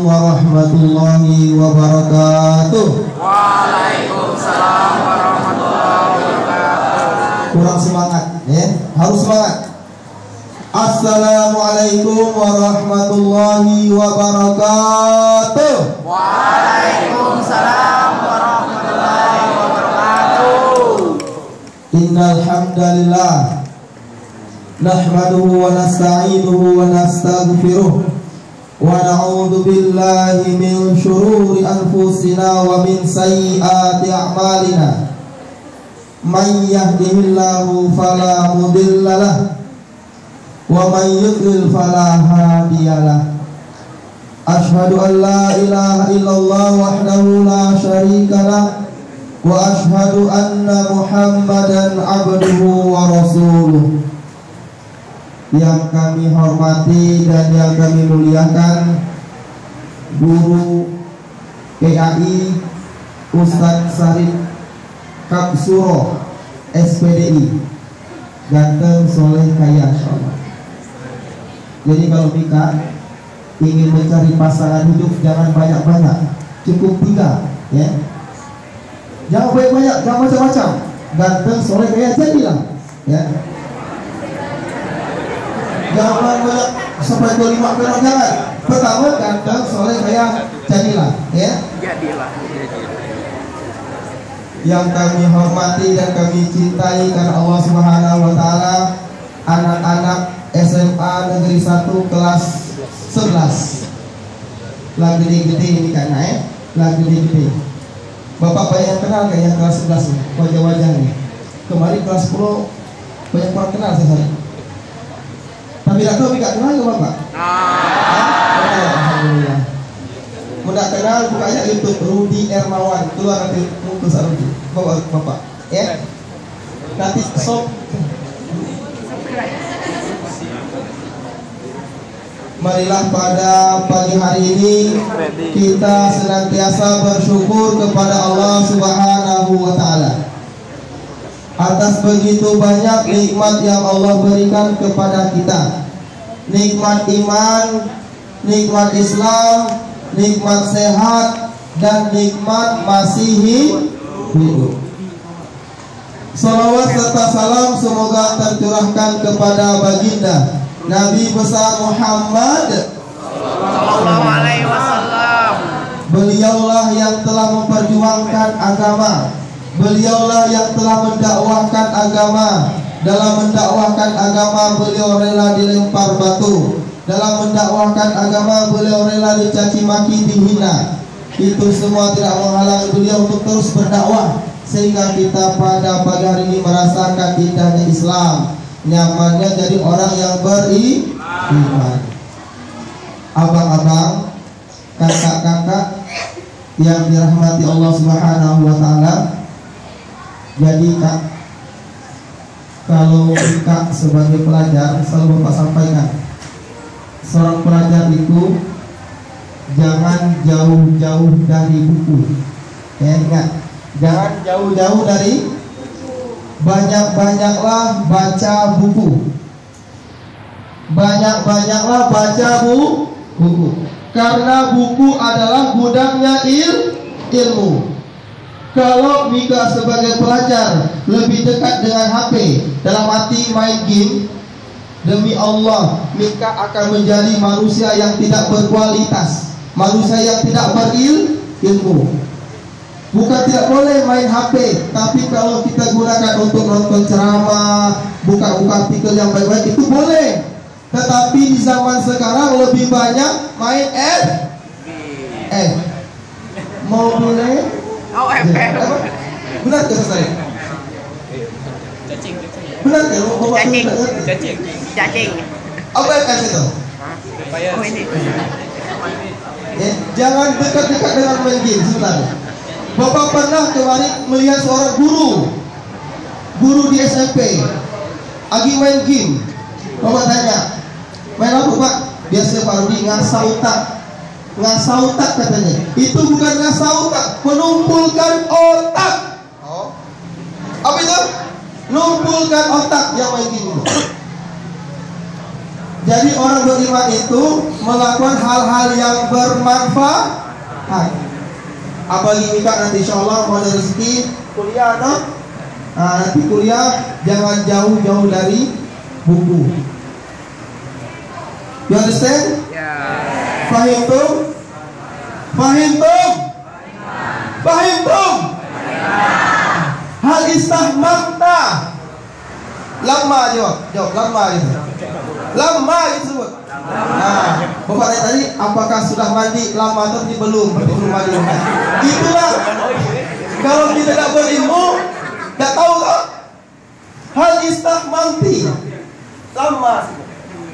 warahmatullahi wabarakatuh. Waalaikumsalam warahmatullahi wabarakatuh. Kurang semangat ya, harus semangat. Assalamualaikum warahmatullahi wabarakatuh. Waalaikumsalam warahmatullahi wabarakatuh. Innal hamdalillah nahmaduhu wa nasta'inuhu wa nastaghfiruh wa na'udzu billahi min shururi anfusina wa min sayyiati a'malina. Man yahdihillahu fala mudhillalah wa man yudlil fala hadiyalah. Asyhadu an la ilaha illallah wahdahu la syarikalah wa asyhadu anna Muhammadan abduhu wa rasuluh. Yang kami hormati dan yang kami muliakan Guru PAI Ustadz Sarif Kapsuro SPDI ganteng, soleh, kaya insyaallah. Jadi kalau nikah ingin mencari pasangan hidup jangan banyak-banyak, cukup 3 ya. Jangan banyak-banyak, jangan macam-macam. Ganteng, soleh, kaya jadilah ya. Jangan banyak sampai ke 5 orang, jangan. Pertama ganteng, soleh, kaya jadilah ya. Jadilah. Yang kami hormati dan kami cintai karena Allah Subhanahu wa taala, anak-anak SMA Negeri 1 kelas 11. Lagi gede-gede ini kan ya, lagi gede-gede. Bapak banyak yang kenal kayak yang kelas 11 nih, wajah-wajahnya. Kemarin kelas 10 banyak orang kenal saya. Tapi tidak tahu tidak kenal ke Bapak? Alhamdulillah. Mudah kenal bukanya YouTube Rudi Ermawan, keluar nanti muncul Rudi. Bapak ya. Nanti sob. Marilah pada pagi hari ini kita senantiasa bersyukur kepada Allah Subhanahu wa taala atas begitu banyak nikmat yang Allah berikan kepada kita. Nikmat iman, nikmat Islam, nikmat sehat, dan nikmat masih hidup. Salawat serta salam semoga tercurahkan kepada baginda Nabi besar Muhammad Sallallahu alaihi wasallam. Beliaulah yang telah memperjuangkan agama. Beliaulah yang telah mendakwahkan agama. Dalam mendakwahkan agama beliau rela dilempar batu. Dalam mendakwahkan agama beliau rela dicaci maki, dihina. Itu semua tidak menghalangi beliau untuk terus berdakwah, sehingga kita pada pagi hari ini merasakan indahnya Islam, nyamannya jadi orang yang beriman. Abang-abang, kakak-kakak yang dirahmati Allah Subhanahu wa taala. Jadi Kak, kalau Kak sebagai pelajar selalu Bapak sampaikan, seorang pelajar itu jangan jauh-jauh dari buku. Ya, ingat, jangan jauh-jauh dari, banyak-banyaklah baca buku. Banyak-banyaklah baca buku. Karena buku adalah gudangnya ilmu. Kalau Mika sebagai pelajar lebih dekat dengan HP, dalam arti main game, demi Allah Mika akan menjadi manusia yang tidak berkualitas, manusia yang tidak berilmu. Bukan tidak boleh main HP, tapi kalau kita gunakan untuk nonton ceramah, buka-buka artikel yang baik-baik itu boleh. Tetapi di zaman sekarang lebih banyak main mau boleh. Oh, Benar ke saya? Cacing. Benar ke? Cacing. Apa yang kasih itu? Oh, ini. Jangan dekat-dekat dengan main game sebenarnya. Bapak pernah kemarin melihat seorang guru di SMP lagi main game. Bapak tanya, main apa Pak? Biasa Pak Rudi ngasah otak katanya. Itu bukan ngasah otak, menumpulkan otak. Oh. Apa itu? Numpulkan otak yang main game itu. Jadi orang beriman itu melakukan hal-hal yang bermanfaat. Apalagi Mika nanti insya Allah mau ada rezeki kuliah, no? Nanti kuliah jangan jauh-jauh dari buku. You understand? Fahimtum? Fahimtum? Fahimtum? Hal istahmamta. Lama jawab lama gitu. Lama itu sebut. Nah, Bapak tanya tadi apakah sudah mandi lama atau belum? Belum mandi. Itulah. Kalau kita tidak berilmu, tidak tahu kan? Hal istahmamti. Lama.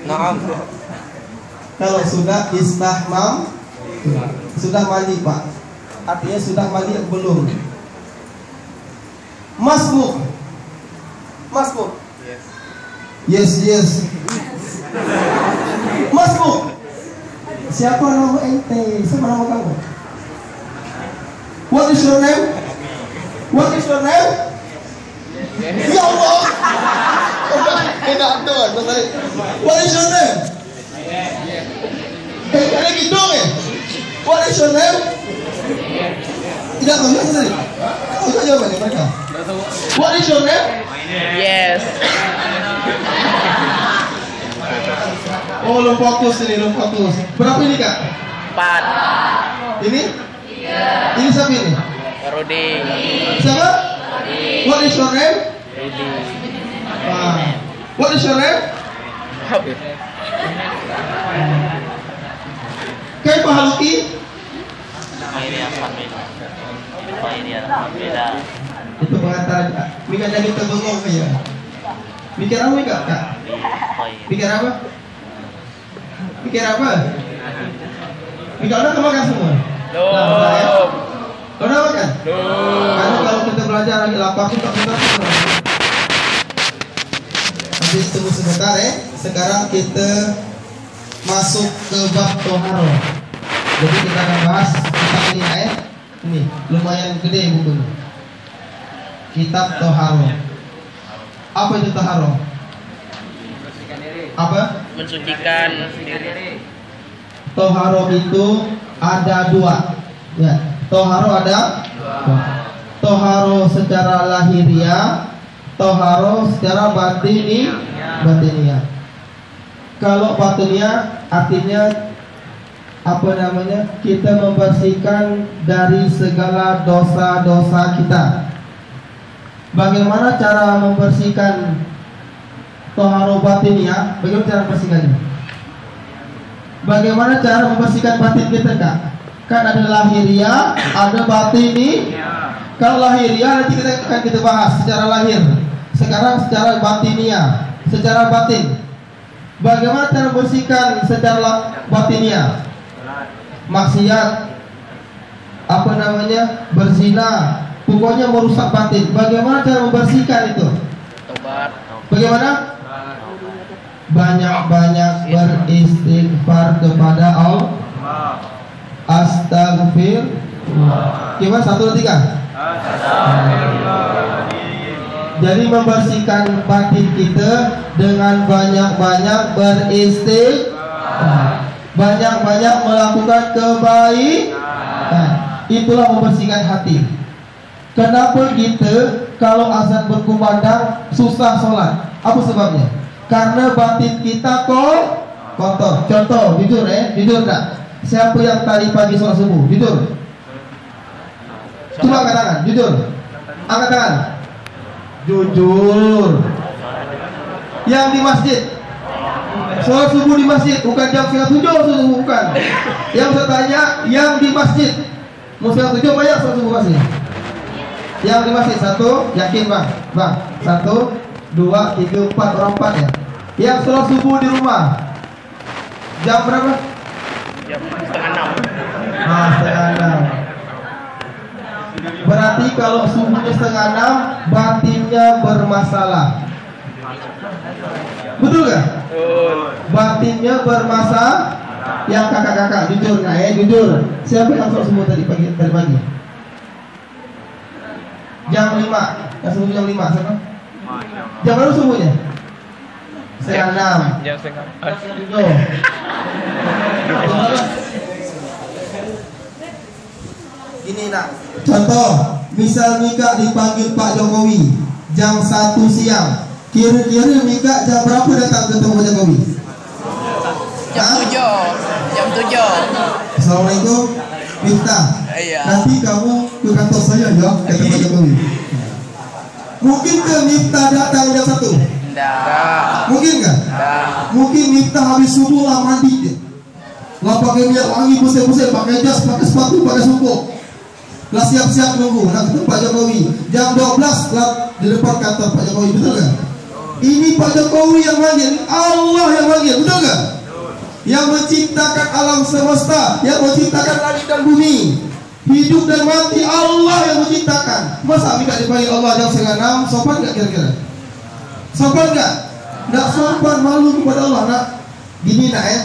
Naam. Kalau sudah istahmam, sudah mandi Pak. Artinya sudah mandi atau belum? Masbuk. Masbuk. Yes. Masbuk. Siapa nama ente? Siapa nama kamu? What is your name? What is your name? Ya Allah. Enak tuan. What is your name? Kalian gitu What is your name? Tidak tahu ya tadi. Kita jawab ini mereka. What is your name? Yes. Oh, belum fokus ini, belum fokus. Berapa ini Kak? 4. Ini? Ini siapa ini? Rudi. Siapa? What is your name? Rudi. What is your name? Kayak Haluki? Itu pengantar. Mika lagi terbengong ya. Mikir apa Mika? Kak? Mikir apa? Mikir apa? Mika udah kemakan semua? Belum. Udah makan? Belum. Karena kalau kita belajar lagi lapar kita nanti tunggu sebentar ya. Sekarang kita masuk ke bab toharo. Jadi kita akan bahas kitab ini ya. Ini lumayan gede bukunya. Kitab toharo. Apa itu toharo? Apa? Mensucikan diri. Toharo itu ada 2. Ya, toharo ada 2. Toharo secara lahiriah, toharo secara batiniah. Kalau batiniah artinya apa namanya? Kita membersihkan dari segala dosa-dosa kita. Bagaimana cara membersihkan toharo batiniah? Bagaimana cara membersihkannya? Bagaimana cara membersihkan batin kita Kak? Kan ada lahiriah, ada batiniah. Kalau lahiriah nanti kita bahas secara lahir. Sekarang secara batiniah, secara batin. Bagaimana cara membersihkan secara batiniah? Maksiat, apa namanya? Berzina, pokoknya merusak batin. Bagaimana cara membersihkan itu? Tobat. Bagaimana? Banyak-banyak beristighfar kepada Allah. Astagfirullah. Gimana? 1, 2, 3. Jadi membersihkan batin kita dengan banyak-banyak beristighfar, banyak-banyak melakukan kebaikan. Itulah membersihkan hati. Kenapa kita kalau azan berkumandang susah sholat? Apa sebabnya? Karena batin kita kotor. Contoh, jujur jujur tak? Siapa yang tadi pagi sholat subuh? Jujur. Coba angkat tangan, jujur. Angkat tangan. Jujur. Yang di masjid. Sholat subuh di masjid, bukan jam 6:30 subuh, bukan. Yang saya tanya, yang di masjid. Mau 6:30 banyak sholat subuh masjid. Yang di masjid 1, yakin bang? 1, 2, 3, 4, orang 4 ya. Yang sholat subuh di rumah jam berapa? Jam 5:30. Setengah 6. Berarti kalau subuhnya 5:30, batinnya bermasalah. Betul gak? Batinnya bermasalah. Yang kakak-kakak jujur nggak ya? Jujur. Siapa yang sholat subuh tadi pagi? Jam 5. Yang subuh jam 5 siapa? Jam berapa subuhnya? Setengah 6. Jam setengah. Tuh. Gini nak. Contoh, misal Mika dipanggil Pak Jokowi jam 1 siang. Kira-kira Mika jam berapa datang ketemu Pak Jokowi? Jam 7. Jam 7. Assalamualaikum, Miftah. Iya. Nanti kamu ke kantor saya ya, kata Pak Jokowi. Mungkin ke Miftah datang jam 1? Enggak. Mungkin kan? Enggak. Mungkin Miftah habis subuh lah mandi dia. Lah pakai minyak wangi, pusing-pusing, pakai jas, pakai sepatu, pakai sumpuk. Lah siap-siap nunggu nak ketemu Pak Jokowi. Jam 12 lah di depan kantor Pak Jokowi, betul kan? Ini Pak Jokowi yang manggil, Allah yang manggil, betul kan? Yang menciptakan alam semesta, yang menciptakan langit dan bumi, hidup dan mati, Allah yang menciptakan. Masa Mika dipanggil Allah jam setengah 6, sopan gak kira-kira? Sopan gak? Gak sopan, malu kepada Allah nak. Gini nak ya,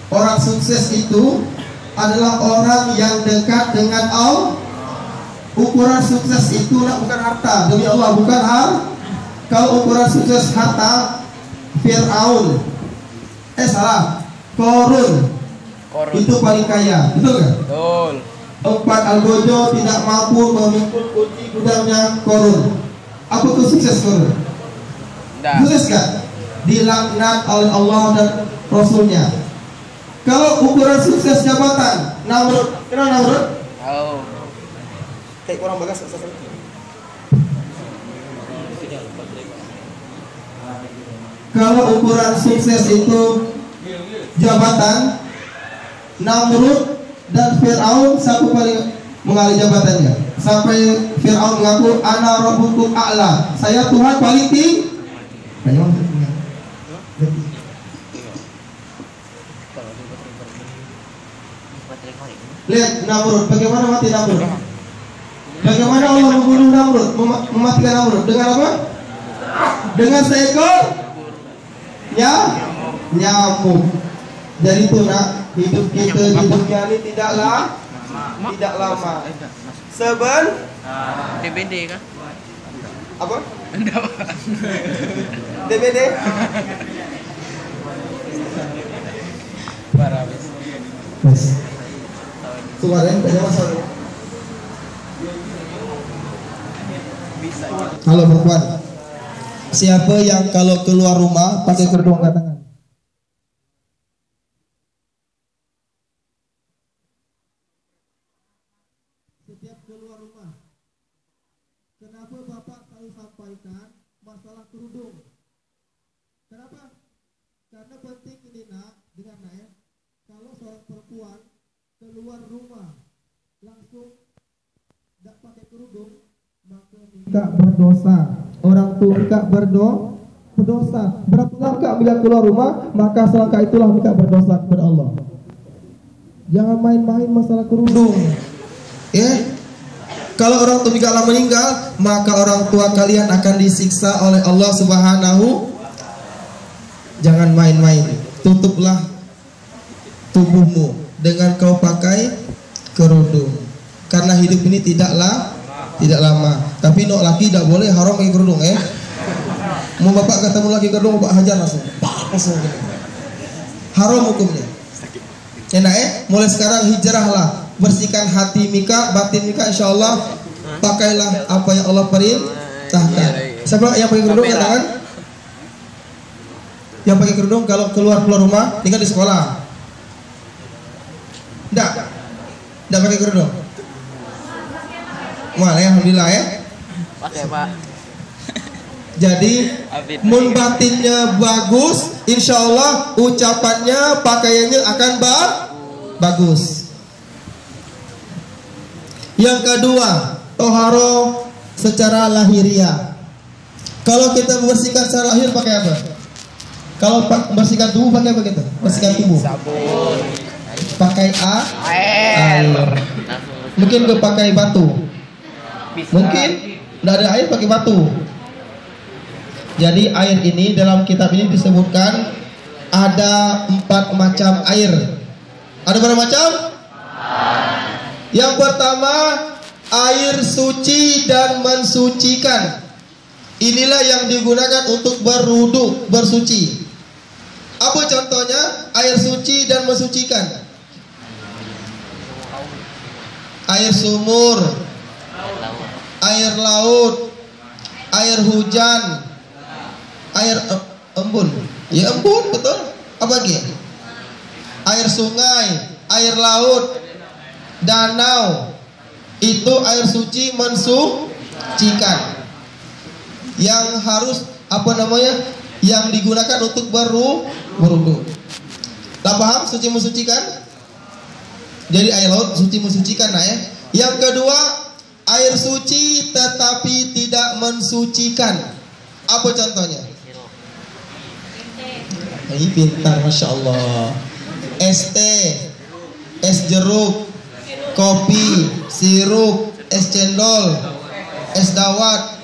orang sukses itu adalah orang yang dekat dengan Allah. Ukuran sukses itu nak bukan harta, demi Allah bukan Kalau ukuran sukses harta, Fir'aun, salah, Korun itu paling kaya, betul kan? Betul. 4 algojo tidak mampu memikul kunci gudangnya Korun. Apa itu sukses Korun? Sukses kan? Dilaknat oleh Allah dan Rasulnya. Kalau ukuran sukses jabatan, Namrud, kenal Namrud? Tahu. Kayak orang bagas sukses. Kalau ukuran sukses itu jabatan, Namrud dan Fir'aun siapa paling mengalih jabatannya? Sampai Fir'aun mengaku ana rabbukum a'la, saya Tuhan paling tinggi. Lihat Namrud, bagaimana mati Namrud? Bagaimana Allah membunuh Namrud, mematikan Namrud? Dengan apa? Dengan seekor nyamuk. Jadi itu nak, hidup kita di dunia ini tidak lama. DBD kan? Apa? Enggak. DBD? Parah wis. Mas. Suaranya banyak masalah. Bisa. Halo perempuan. Siapa yang kalau keluar rumah pakai kerudung angkat tangan? Setiap keluar rumah. Kenapa Bapak selalu sampaikan masalah kerudung? Kenapa? Karena penting ini nak, dengan nak, kalau seorang perempuan keluar rumah langsung tidak pakai kerudung, maka Mika berdosa. Orang tua Mika berdosa. Berapa langkah Mika keluar rumah, maka selangkah itulah Mika berdosa kepada Allah. Jangan main-main masalah kerudung. Kalau orang tua Mika telah meninggal, maka orang tua kalian akan disiksa oleh Allah Subhanahu. Jangan main-main. Tutuplah tubuhmu dengan kau pakai kerudung. Karena hidup ini tidak lama. Tapi no laki tidak boleh haram pakai kerudung Mau bapak ketemu lagi kerudung, bapak hajar langsung. Haram hukumnya. Enak mulai sekarang hijrahlah, bersihkan hati Mika, batin Mika, insyaallah pakailah apa yang Allah perintahkan. Siapa yang pakai kerudung katakan? Yang pakai kerudung kalau keluar rumah tinggal di sekolah. Enggak pakai kerudung. Wah, alhamdulillah Pakai, Pak. Jadi mun batinnya bagus, insyaallah ucapannya, pakaiannya akan bagus. Yang kedua, toharo secara lahiriah. Kalau kita membersihkan secara lahir pakai apa? Kalau membersihkan tubuh pakai apa kita? Bersihkan tubuh. Sabun. Pakai air. Mungkin pakai batu. Bisa. Mungkin tidak ada air pakai batu. Jadi air ini dalam kitab ini disebutkan ada 4 macam air. Ada berapa macam? Yang pertama, air suci dan mensucikan. Inilah yang digunakan untuk berwudu, bersuci. Apa contohnya? Air suci dan mensucikan. Air sumur, air laut, air hujan, air embun. Ya embun, betul. Apa lagi? Air sungai, air laut, danau. Itu air suci mensucikan. Yang harus yang digunakan untuk berwudu. Tak paham suci mensucikan? Jadi air laut suci mensucikan ya. Yang kedua, air suci tetapi tidak mensucikan. Apa contohnya? Ini pintar, masya Allah. Es teh, es jeruk, kopi, sirup, es cendol, es dawet,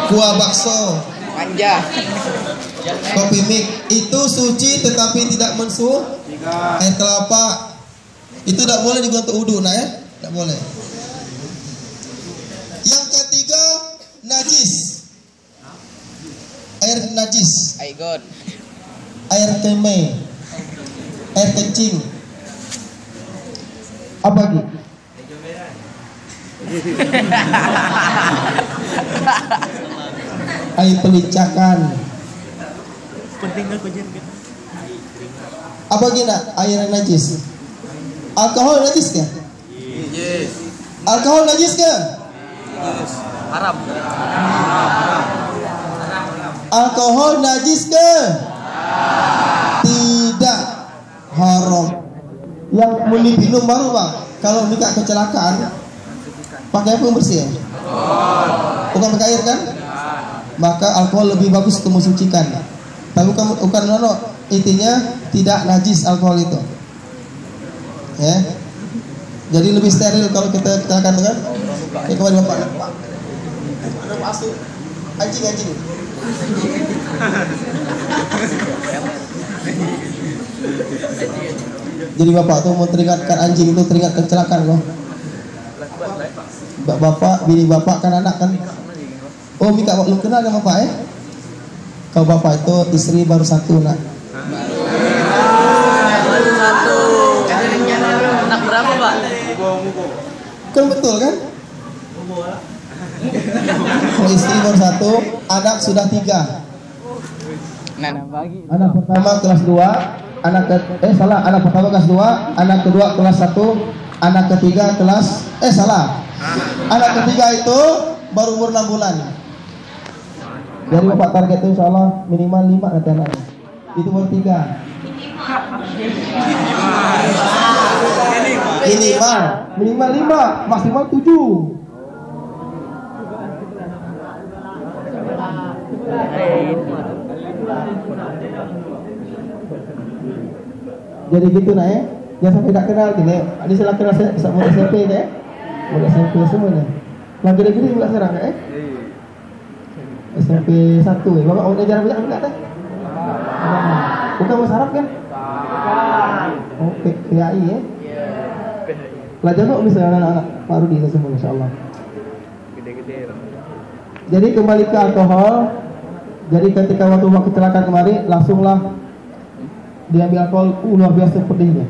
kuah bakso, Manja. kopi mix. Itu suci tetapi tidak mensucikan. Air kelapa itu tidak boleh digunakan untuk wudu, nah ya, tidak boleh. Yang ketiga, najis. Air najis, I got. air kemeh, air kencing. Apa lagi? Air pelicakan. Apa lagi nak? Air najis. Alkohol najis ke? Yes. Alkohol najis ke? Yes. Haram. Alkohol najis ke? Tidak, haram. Yang mau diminum baru bang. Kalau mika kecelakaan, pakai apa yang bersih? Bukan pakai air kan? Maka alkohol lebih bagus untuk mensucikan. Tapi bukan intinya tidak najis alkohol itu. Ya. Jadi lebih steril kalau kita kecelakaan dengan. Kembali bapak. Ada masuk anjing. Jadi bapak tuh mau teringatkan anjing itu teringat kecelakaan loh. Bapak, bini bapak kan anak kan. Oh Mika, lu kenal sama bapak ya? Kalau bapak itu istri baru satu nak. Anak berapa pak? Kan betul kan? Kalau istri baru satu, anak sudah 3. Nah, bagi. Anak pertama kelas 2, anak pertama kelas 2, anak kedua kelas 1, anak ketiga kelas anak ketiga itu baru umur 6 bulan. Jadi bapak target itu insya Allah minimal 5 nanti anaknya. Itu baru 3. Minimal 5, maksimal 7. Jadi gitu nah ya. Jangan sampai tak kenal gini. Ini saya kenal sama SMP ya. Mulai SMP semua nih. Lah gede-gede mulai serang ya. SMP 1 ya. Bapak udah jarang banyak enggak teh? Bukan mau sarap kan? Oh, PAI ya. Pelajar kok misalnya anak-anak Pak Rudi semua insyaallah. Gede-gede. Jadi kembali ke alkohol. Jadi ketika waktu kecelakaan kemarin langsunglah diambil alkohol, luar biasa pedihnya.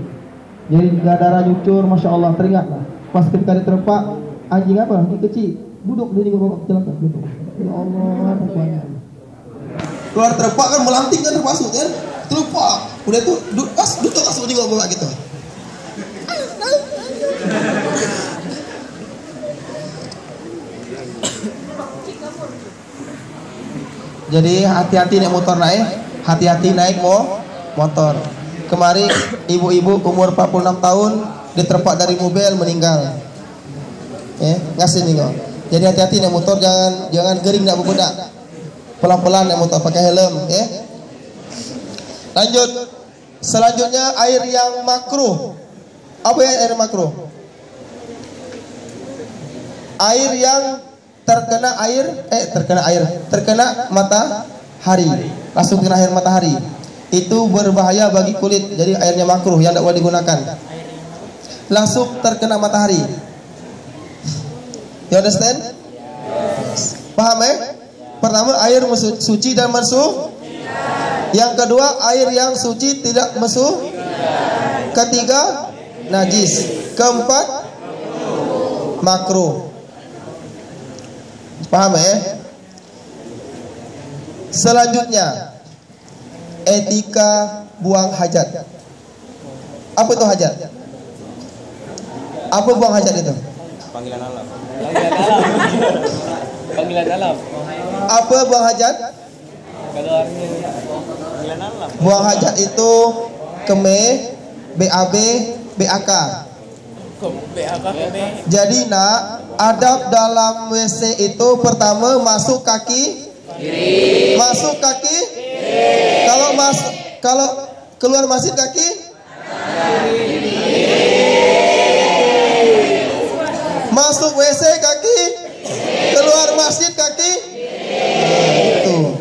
Jadi darah nyucur, masya Allah, teringatlah. Pas ketika diterpa, anjing apa? Anjing kecil, duduk dia juga bawa kecelakaan. Duduk. Ya Allah, rupanya. Keluar terpa kan melanting kan terpasuk kan? Terpa, udah tuh duduk langsung juga bawa gitu. Jadi hati-hati naik motor hati-hati naik motor. Kemarin ibu-ibu umur 46 tahun diterpak dari mobil meninggal. Ngasih nih kok. Jadi hati-hati naik motor, jangan gering nak berbudak. Pelan-pelan naik motor pakai helm, ya. Lanjut. Selanjutnya air yang makruh. Apa ya air makruh? Air yang terkena matahari, langsung kena air matahari. Itu berbahaya bagi kulit. Jadi airnya makruh yang tidak boleh digunakan. Langsung terkena matahari. You understand? Paham ya? Pertama, air suci dan mensucikan. Yang kedua, air yang suci tidak mensucikan. Ketiga, najis. Keempat, makruh. Paham ya? Selanjutnya, etika buang hajat. Apa itu hajat? Apa buang hajat itu? Panggilan alam. Panggilan alam. Apa buang hajat? Panggilan alam. Buang hajat itu keme, BAB, BAK. Jadi nak, adab dalam WC itu pertama masuk kaki kiri. Masuk kaki kiri. Kalau keluar masjid kaki kiri. Masuk WC kaki kiri. Keluar masjid kaki kiri. Itu.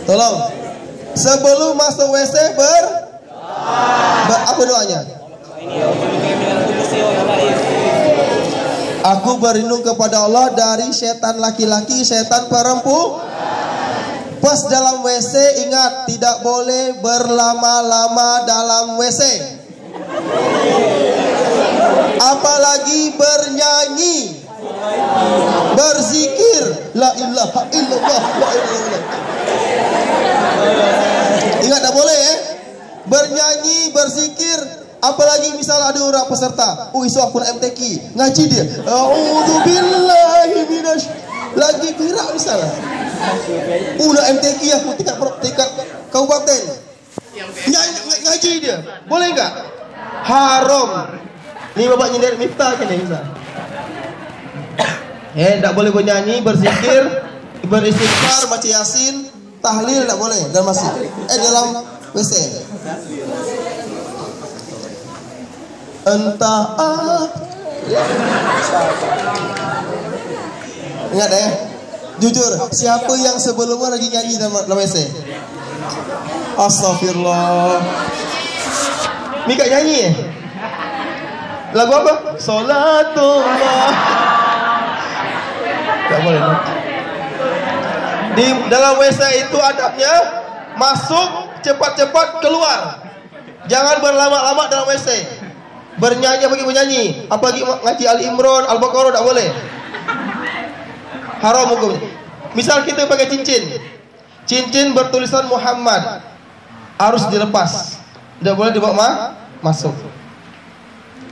Tolong sebelum masuk WC apa doanya? Aku berlindung kepada Allah dari setan laki-laki, setan perempuan. Pas dalam WC ingat tidak boleh berlama-lama dalam WC. Apalagi bernyanyi, berzikir, la ilaha illallah, la ilaha illallah. Ingat tak boleh bernyanyi, berzikir. Apalagi misal ada orang peserta, isu aku nak MTQ, ngaji dia, a'udzubillahi minasy, lagi gerak misalnya, nak MTQ aku tingkat kabupaten, ngaji dia, boleh enggak? Haram. Ni bapak nyindir miftah kan ni misal. Tak boleh bernyanyi, berzikir, beristighfar, baca yasin, tahlil tak boleh dalam masjid. Dalam WC. Entah ingat jujur, siapa yang sebelumnya lagi nyanyi dalam WC? Astagfirullah. Mika nyanyi lagu apa? Salatullah. Tak boleh. Di dalam WC itu adabnya masuk cepat-cepat, keluar. Jangan berlama-lama dalam WC. Bernyanyi bagi bernyanyi, apalagi ngaji Ali Imran, Al-Baqarah tak boleh. Haram hukumnya. Misal kita pakai cincin bertulisan Muhammad, harus dilepas. Tidak boleh dibawa masuk.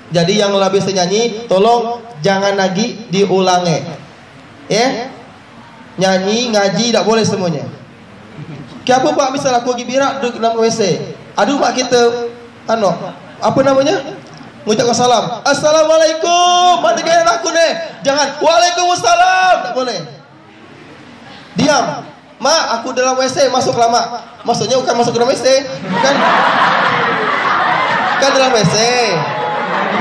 Jadi yang lebih nyanyi, tolong jangan lagi diulangi. Nyanyi, ngaji tak boleh semuanya. Kenapa Pak misal aku pergi birak duduk dalam WC? Aduh Pak kita apa namanya? Mengucapkan salam. Assalamualaikum. Mati kalian aku nih. Jangan. Waalaikumsalam. Tak boleh. Diam. Mak, aku dalam WC, masuk lama. Maksudnya bukan masuk dalam WC, kan dalam WC,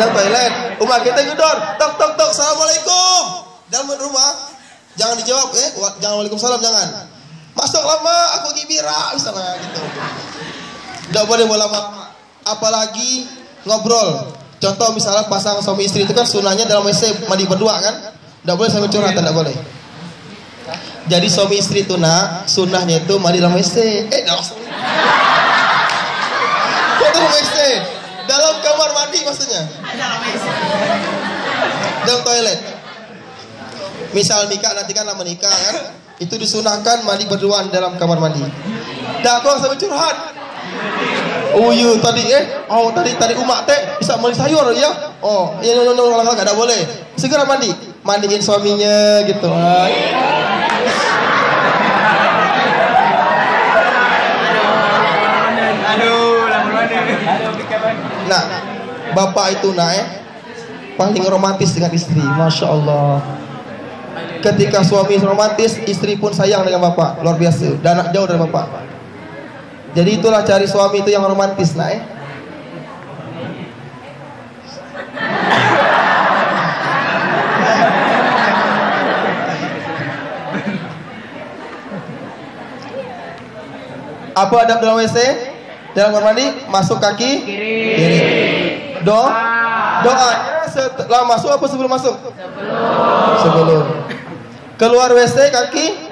dalam toilet. Rumah kita gedor. Tok tok tok. Assalamualaikum. Dalam rumah. Jangan dijawab jangan waalaikumsalam, jangan. Masuk lama, aku gibira misalnya gitu. Tidak boleh lama. Apalagi ngobrol. Contoh misalnya pasangan suami istri itu kan sunahnya dalam WC mandi berdua kan? Tidak boleh sambil curhatan, tidak boleh. Jadi suami istri itu sunahnya itu mandi dalam WC. Dalam WC, dalam kamar mandi maksudnya. Dalam toilet. Misal nikah nanti kan menikah kan? Itu disunahkan mandi berduaan dalam kamar mandi. Dah kau sambil curhat. Oh iya tadi tadi umak teh bisa beli sayur ya. Oh iya no enggak ada boleh. Segera mandiin suaminya gitu. Nah, bapak itu paling romantis dengan istri, masya Allah. Ketika suami romantis, istri pun sayang dengan bapak, luar biasa. Dan anak jauh dari bapak. Jadi itulah cari suami itu yang romantis, Apa adab dalam WC? Dalam kamar mandi, masuk kaki kiri. Doanya setelah masuk apa sebelum masuk? Sebelum. Keluar WC kaki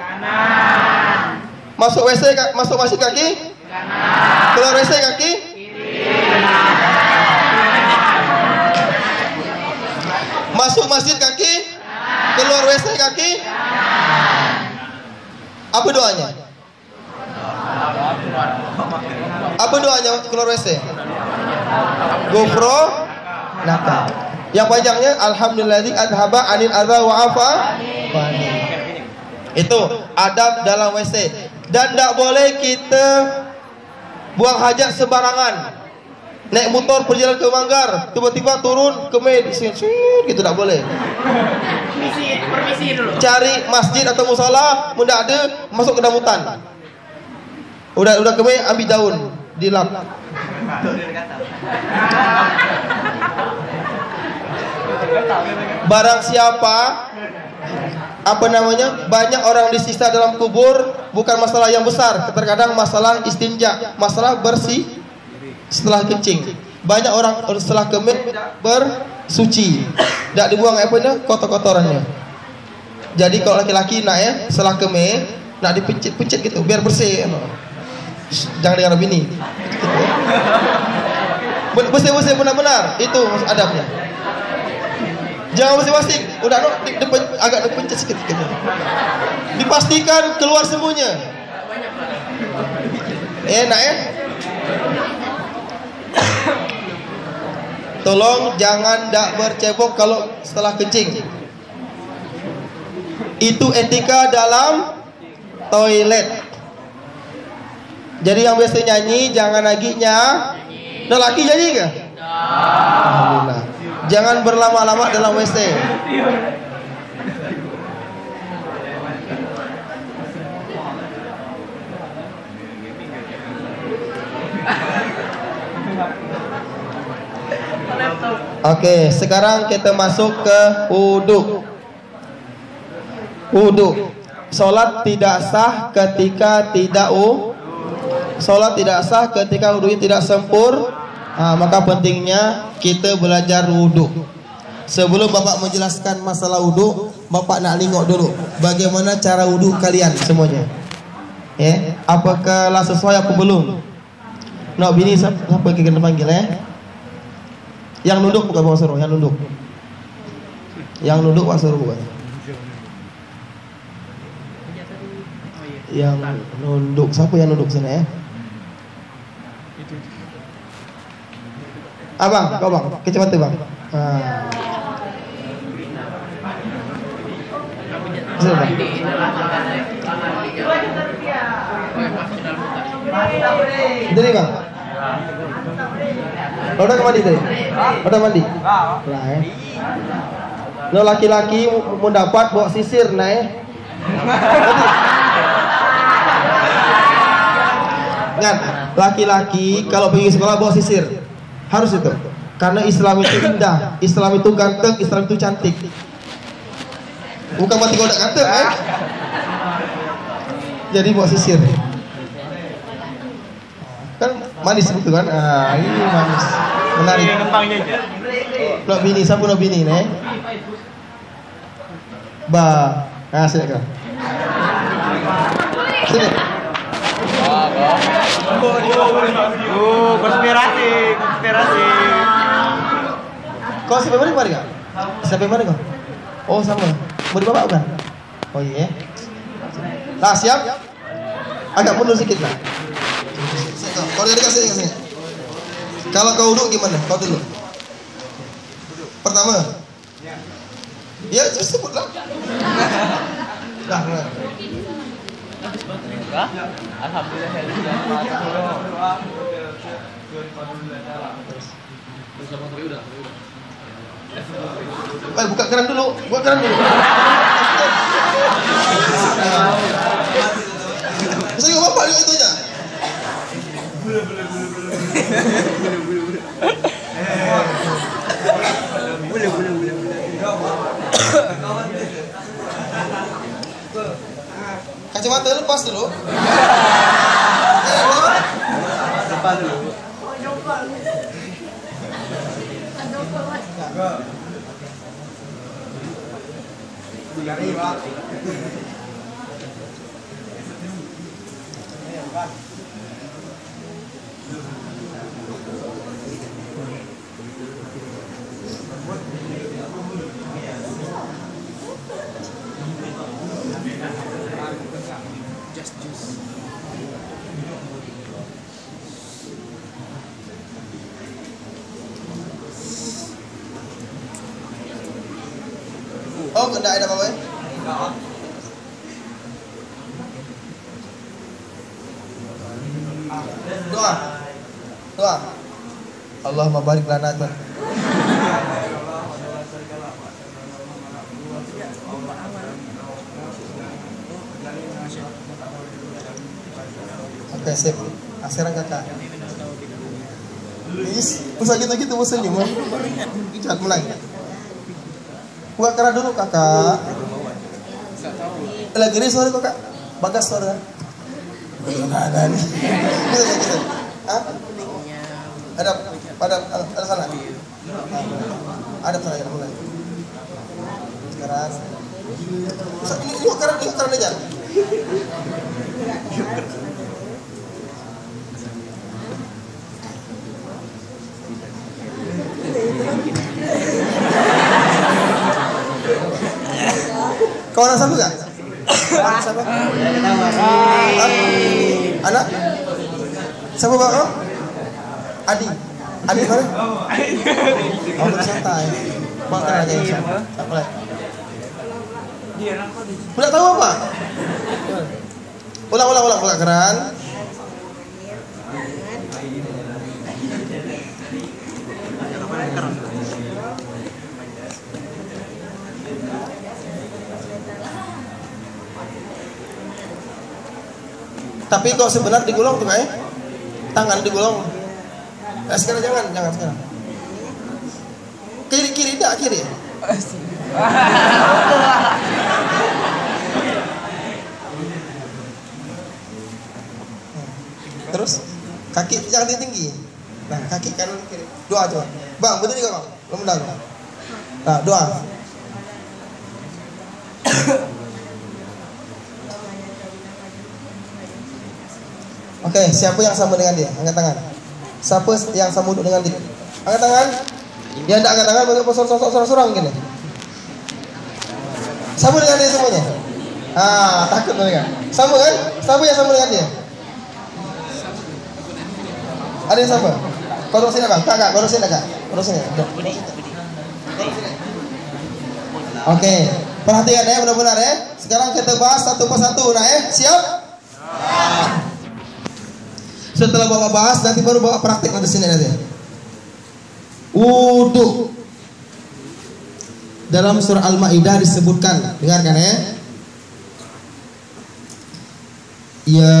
Masuk WC, masuk masjid kaki? Keluar WC kaki? Masuk masjid kaki? Keluar WC kaki? Apa doanya? Apa doanya keluar WC? Gufro naka. Yang panjangnya alhamdulillah adhaba anil adza wa afa. Itu adab dalam WC. Dan tidak boleh kita buang hajat sembarangan. Naik motor perjalanan ke Manggar, tiba-tiba turun ke Med, gitu tidak boleh. Permisi dulu. Cari masjid atau musala, mudah ada masuk ke damutan. Udah ke Med, ambil daun, dilap. Barang siapa banyak orang disisa dalam kubur, bukan masalah yang besar, terkadang masalah istinja, masalah bersih setelah kencing. Banyak orang setelah kemih bersuci, tidak dibuang kotor-kotorannya. Jadi kalau laki-laki nak setelah kemih nak dipencet-pencet gitu biar bersih. Jangan dengar bini. Bersih-bersih benar-benar, itu adabnya. Jangan masing-masing, udah agak dipencet sedikit gitu. Dipastikan keluar semuanya. Enak ya? Tolong jangan ndak bercebok kalau setelah kencing. Itu etika dalam toilet. Jadi yang biasa nyanyi jangan naginya. Nah, laki nyanyi ke? Alhamdulillah. Jangan berlama-lama dalam WC. Oke, sekarang kita masuk ke wudu. Wudu. Salat tidak sah ketika tidak Salat tidak sah ketika wudunya tidak sempurna. Maka pentingnya kita belajar wudu. Sebelum Bapak menjelaskan masalah wudu, Bapak nak nengok dulu bagaimana cara wudu kalian semuanya. Ya, apakah sesuai apa belum? Nak bini siapa yang kita panggil Yang nunduk bukan Bapak suruh, yang nunduk. Yang nunduk Bapak suruh bukan. Yang nunduk, siapa yang nunduk sana Abang, kau bang, kecepatan bang. Bang. Dari bang. Udah ke mandi tadi? Udah mandi? Lah Lo laki-laki mau dapat bawa sisir Ingat, laki-laki kalau pergi sekolah bawa sisir. Harus itu. Karena Islam itu indah, Islam itu ganteng, Islam itu cantik. Bukan berarti kau udah ganteng Jadi bawa sisir. Kan manis betul kan? Ini manis. Menarik. Nak bini, siapa nak bini sini kan. Sini. Konspirasi. Kau sampai mana kemarin kak? Sampai mana kau? Oh sama. Mau dibawa bukan? Oh iya. Nah siap? Agak mundur sedikit lah. Kau dari kasih. Kalau kau duduk gimana? Kau dulu. Pertama. Ya sebutlah. Nah. Buka keran dulu. Saya nggak apa-apa itu aja. Boleh. Kacamata lepas dulu. Lepas dulu. Oh, enggak ada apa-apa ya? Doa. Doa. Allahumma barik lana Tuhan. Oke, sip. Sekarang kakak. Usah gitu-gitu musuhnya, mau. Jangan mulai. Buka keran dulu kakak. Lagi ini suara kakak. Bagas suara. Ada nih. Gitu. Hah? Ada sana. Ada sana ya mulai. Sekarang. Ini keran aja. Kau orang siapa gak? Anak siapa? Anak? Siapa bapak? Adi. Adi mana? Oh, bersantai. Makan aja insya Allah. Tak boleh. Tidak tahu apa? Ulang buka keran. Tapi kok sebenarnya digulung tuh kayak tangan digulung. Sekarang jangan sekarang. Kiri tidak kiri. Terus kaki jangan tinggi. Nah kaki kanan kiri. Doa coba. Bang betul juga bang. Lo menang. Nah doa. Oke, siapa yang sama dengan dia? Angkat tangan. Siapa yang sama duduk dengan dia? Angkat tangan. Dia tidak angkat tangan, bagaimana sorang-sorang gini. Sama dengan dia semuanya. Takut mereka. Sama kan? Siapa yang sama dengan dia? Ada yang sama? Kau sini bang, kakak, kau sini kakak, kau sini. Oke, perhatikan ya, benar-benar ya. Sekarang kita bahas satu persatu, nah siap? Setelah bapak bahas, nanti baru bawa praktik nanti sini nanti. Wudu. Dalam surah Al-Maidah disebutkan, dengarkan ya. Ya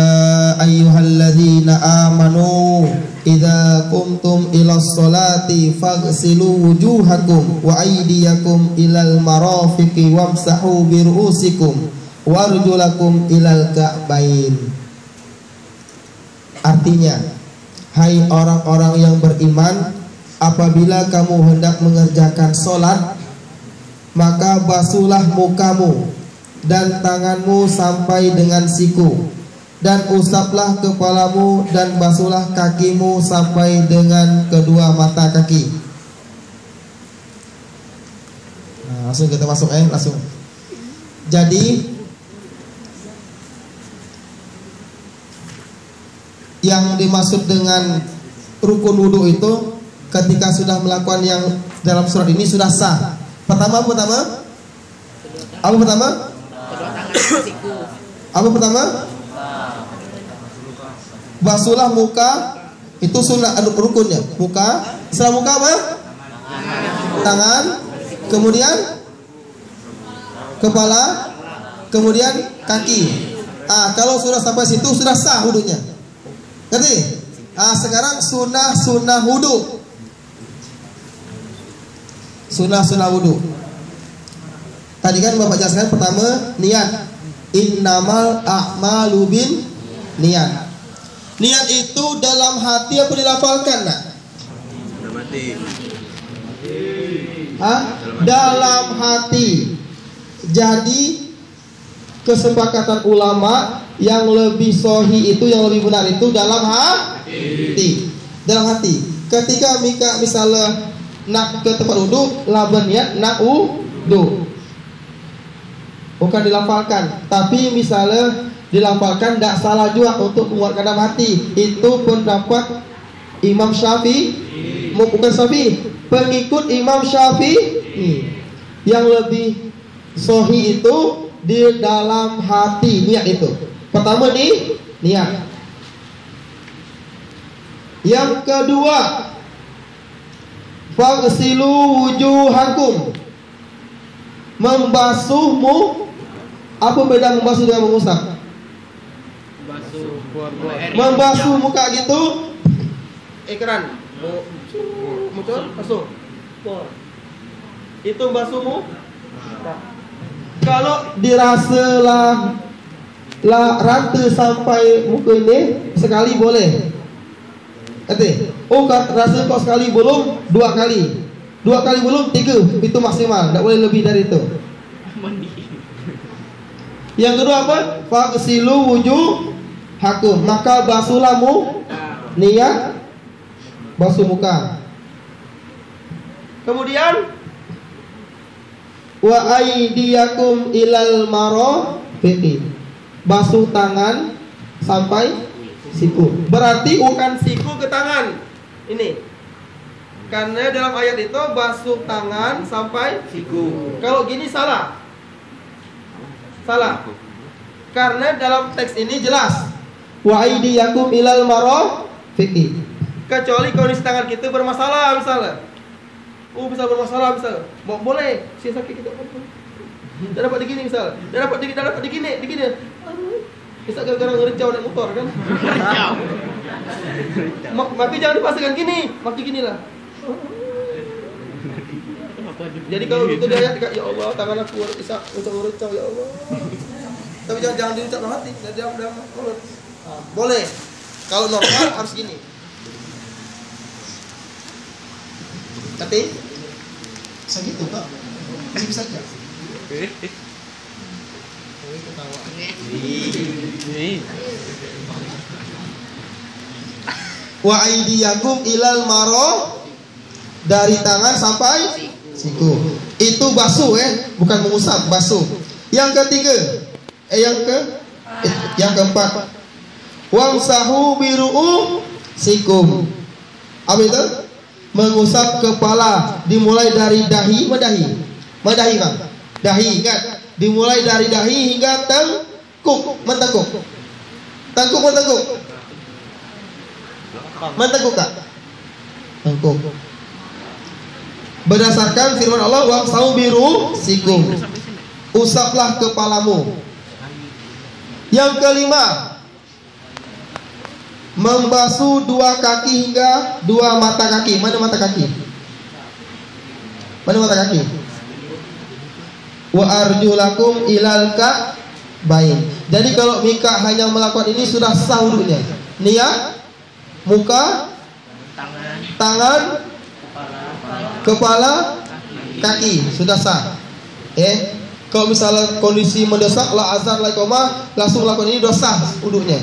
ayyuhalladzina amanu idza qumtum ilas sholati faghsilu wujuhakum wa aydiyakum ilal marafiqi wamsahu bi ru'usikum warjulakum ilal ka'bain. Artinya, hai orang-orang yang beriman, apabila kamu hendak mengerjakan sholat, maka basuhlah mukamu dan tanganmu sampai dengan siku, dan usaplah kepalamu dan basuhlah kakimu sampai dengan kedua mata kaki. Nah, langsung kita masuk langsung. Jadi yang dimaksud dengan rukun wudhu itu ketika sudah melakukan yang dalam surat ini sudah sah. Apa pertama? Basuhlah muka, itu sunnah rukunnya. Muka, setelah muka apa? Tangan, kemudian kepala, kemudian kaki. Kalau sudah sampai situ sudah sah wudhunya. Ngerti? Sekarang sunnah wudu. Sunnah wudu. Tadi kan Bapak jelaskan pertama niat. Innamal a'malu bin niat. Niat itu dalam hati apa dilafalkan, nak? Dalam hati. Dalam hati. Jadi kesepakatan ulama yang lebih sohi itu, yang lebih benar itu dalam hati. Dalam hati. Ketika Mika misalnya nak ke tempat wudhu, laban niat nak wudhu, bukan dilafalkan. Tapi misalnya dilafalkan tidak salah juga untuk mengeluarkan dalam hati. Itu pendapat Imam Syafi'i, bukan Syafi'i, pengikut Imam Syafi'i. Yang lebih sohi itu di dalam hati, niat itu. Pertama di niat. Yang kedua, faghsilu wujuhakum, membasuhmu. Apa beda membasuh dengan mengusap? Membasuh muka gitu, keran, muncul, basuh. Itu basuhmu. Kalau dirasa lah rata sampai muka ini sekali boleh. Oh, rasa kok sekali belum, 2 kali. 2 kali belum, 3. Itu maksimal, tidak boleh lebih dari itu. Yang kedua apa? Faghsilu wujuhakum, maka basuhlah niat basuh muka. Kemudian wa aydiyakum ilal marafiqi, basuh tangan sampai siku. Berarti bukan siku ke tangan ini, karena dalam ayat itu basuh tangan sampai siku. Kalau gini salah. Karena dalam teks ini jelas wa aydiyakum ilal marafiqi. Kecuali kondisi tangan kita bermasalah misalnya. Bisa bermasalah misalnya. Boleh, si sakit kita apa? Tidak dapat digini misalnya. Tidak dapat digini. Bisa gara-gara ngericau naik motor kan? Maka jangan dipasangkan gini, maka ginilah. Jadi kalau itu dia ayat, ya Allah, tangan aku bisa untuk ngericau ya Allah. Tapi jangan diucap dalam hati, dalam mulut. Boleh. Kalau normal harus gini. Tapi segitu Pak, masih bisa aja. Wa aydiyakum ilal maro, dari tangan sampai siku. Itu basuh bukan mengusap, basuh. Yang ketiga, yang keempat, wamsahu biru'usikum. Apa itu? Mengusap kepala, dimulai dari dahi, medahi Bang. Dahi, ingat, dimulai dari dahi hingga mentekuk. Mentekuk tak? Mentekuk. Berdasarkan firman Allah, wamsahu biru'usikum, usaplah kepalamu. Yang kelima, membasuh 2 kaki hingga 2 mata kaki. Mana mata kaki? Wa arjulakum ilal ka'bain. Jadi kalau Mika hanya melakukan ini sudah sah wudunya. Niat, muka, tangan, kepala, kaki, sudah sah. Kalau misalnya kondisi mendesak, la azan la iqamah, langsung lakukan ini sudah sah wudunya.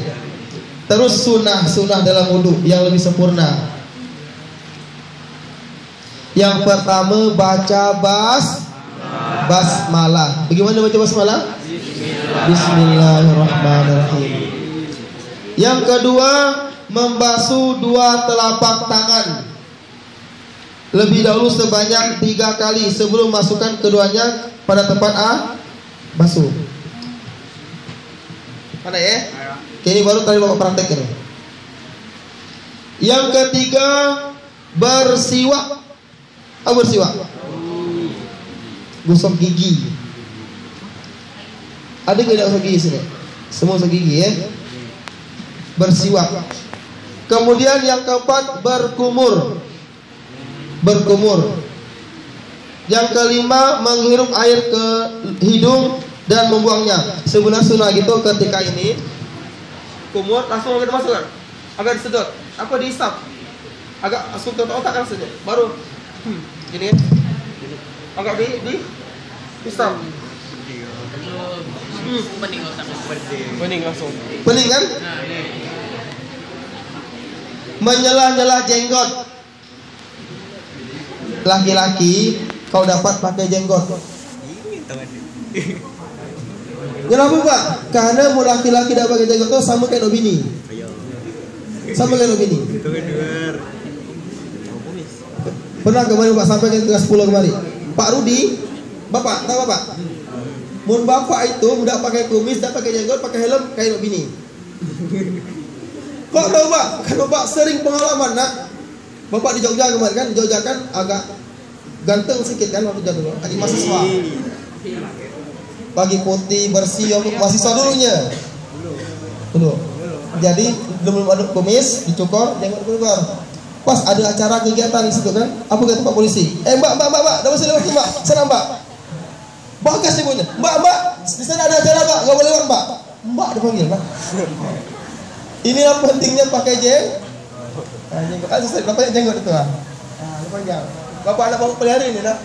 Terus sunnah dalam wudu yang lebih sempurna. Yang pertama baca basmalah. Bagaimana baca basmalah? Bismillahirrahmanirrahim. Yang kedua, membasuh 2 telapak tangan lebih dahulu sebanyak 3 kali sebelum masukkan keduanya pada tempat basuh. Mana Ini baru tadi bapak praktek ini. Yang ketiga, bersiwak. Bersiwak. Gosok gigi. Ada tidak gosok gigi sini? Semua gosok gigi Bersiwak. Kemudian yang keempat, berkumur. Yang kelima, menghirup air ke hidung dan membuangnya. Sebenarnya sunnah gitu ketika ini kumur langsung agak dimasukkan, agak disedot, dihisap, agak masuk ke otak kan saja, baru gini agak dihisap. Pening otaknya. Pening langsung. Pening kan? Nah, ini. Menyelah-nyelah jenggot. Laki-laki kalau dapat pakai jenggot. Kenapa Pak? Karena mau laki-laki dapat pakai jenggot itu sama kayak bini. Sama kayak bini. Pernah kemarin Pak sampai ke kelas 10 kemarin. Pak Rudi, Bapak, tahu Bapak? Mun Bapak itu tidak pakai kumis, tidak pakai jenggot, pakai helm kayak bini. Kok tahu Pak? Kan Bapak sering pengalaman nak. Bapak di Jogja kemarin kan, di Jogja kan agak ganteng sedikit kan waktu dulu, lagi mahasiswa. Pagi putih bersih, mahasiswa dulunya. Dulu. Jadi belum ada kumis, dicukur, jenggot keluar. Pas ada acara kegiatan di situ kan, apa kata Pak polisi? Mbak, dah masih lewat Mbak, sana Mbak. Bagas ibunya, Mbak, di sana ada acara Mbak, nggak boleh lewat Mbak. Mbak dipanggil Mbak. Inilah pentingnya pakai jenggot. Jenggot, saya bapaknya jenggot itu ah. Panjang. Bapak anak bapak pelihara ini nak.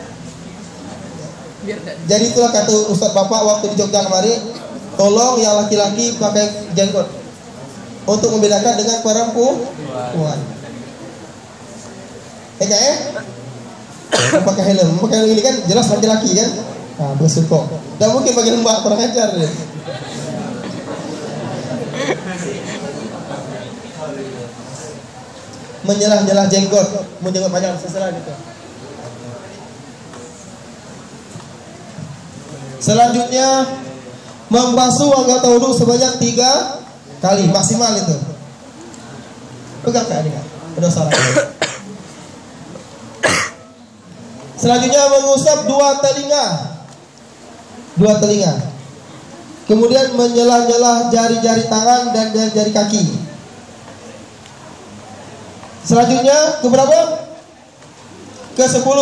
Jadi itulah kata Ustaz Bapak waktu di Jogja kemarin, tolong yang laki-laki pakai jenggot untuk membedakan dengan perempuan. Pakai helm ini kan jelas laki-laki kan. Nah, bersuko. Dan mungkin pakai mbak kurang ajar dia. Menyelah-nyelah jenggot, menjenggot panjang seserah gitu. Selanjutnya membasuh anggota wudhu sebanyak 3 kali maksimal itu. Pegang kan ini kan? Udah salah. Selanjutnya mengusap 2 telinga. 2 telinga. Kemudian menyelah-nyelah jari-jari tangan dan jari kaki. Selanjutnya keberapa? Ke-10.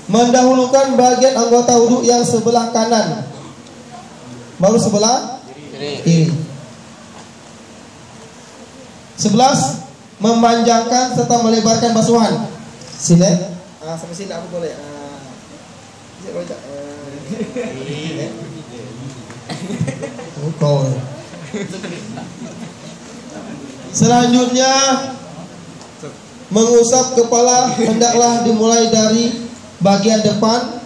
Mendahulukan bagian anggota wudhu yang sebelah kanan, baru sebelah kiri. 11. Memanjangkan serta melebarkan basuhan. Sini. Sampai sini aku boleh. Selanjutnya mengusap kepala hendaklah dimulai dari bagian depan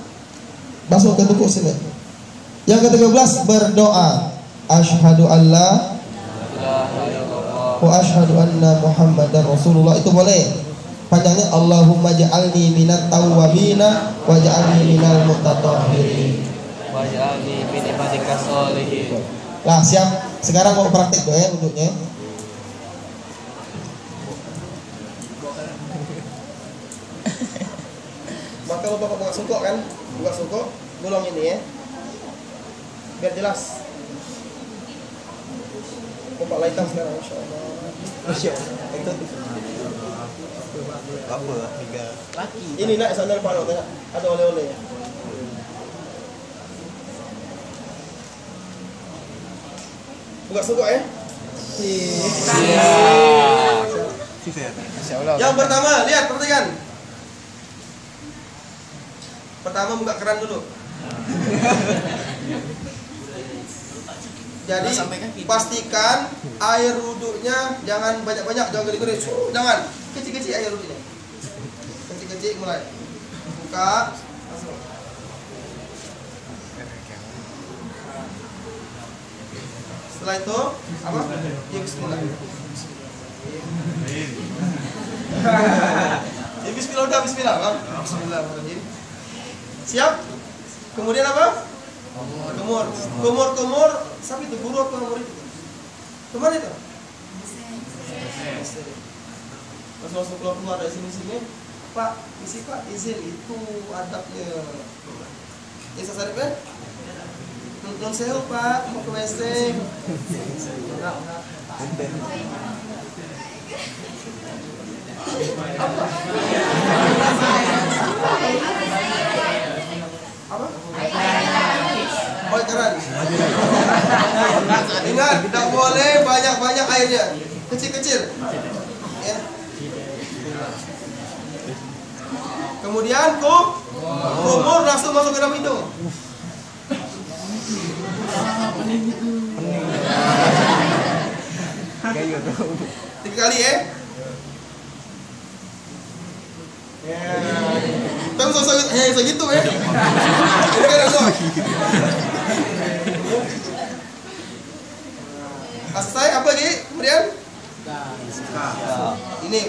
basuh ke tukuk sini. Yang ke-13 berdoa, asyhadu alla wa asyhadu anna Muhammadar Rasulullah. Itu boleh. Panjangnya Allahumma ja'alni minat tawwabina wa ja'alni minal mutatahhirin wa ja'alni min ibadika sholihin. Lah siap. Sekarang mau praktik doa ya wudhunya. Maka kalau Bapak buka sungkok kan, buka sungkok, bolong ini ya, biar jelas. Bapak laitan sekarang, Masya Allah. Itu Apa? Tiga. ini nak sandal pano, tengok ada oleh-oleh ya. Buka sungkok ya. Yang pertama, lihat, perhatikan. Pertama buka keran dulu. Jadi pastikan air wudhunya jangan banyak-banyak, jangan gede-gede. Jangan, kecil-kecil air wudhunya. Kecil-kecil mulai. Buka, langsung. Setelah itu apa? Ya bismillah. Ya bismillah, udah bismillah, Bang. Bismillahirrahmanirrahim. Siap? Kemudian apa? Kumur. Siapa itu? Guru apa murid itu? Kemana itu? Pas masuk keluar dari sini. Pak, isi Pak, izin itu adabnya. Ya saya sarip kan? Non sewu Pak, mau ke WC. Enggak. Apa? Keran. Ingat, tidak boleh banyak-banyak airnya. Kecil-kecil. Ya. Kemudian kumur langsung masuk ke dalam hidung. 3 kali ya. Kan segitu ya. Ini kan ada. Selesai apa lagi? Kemudian ini.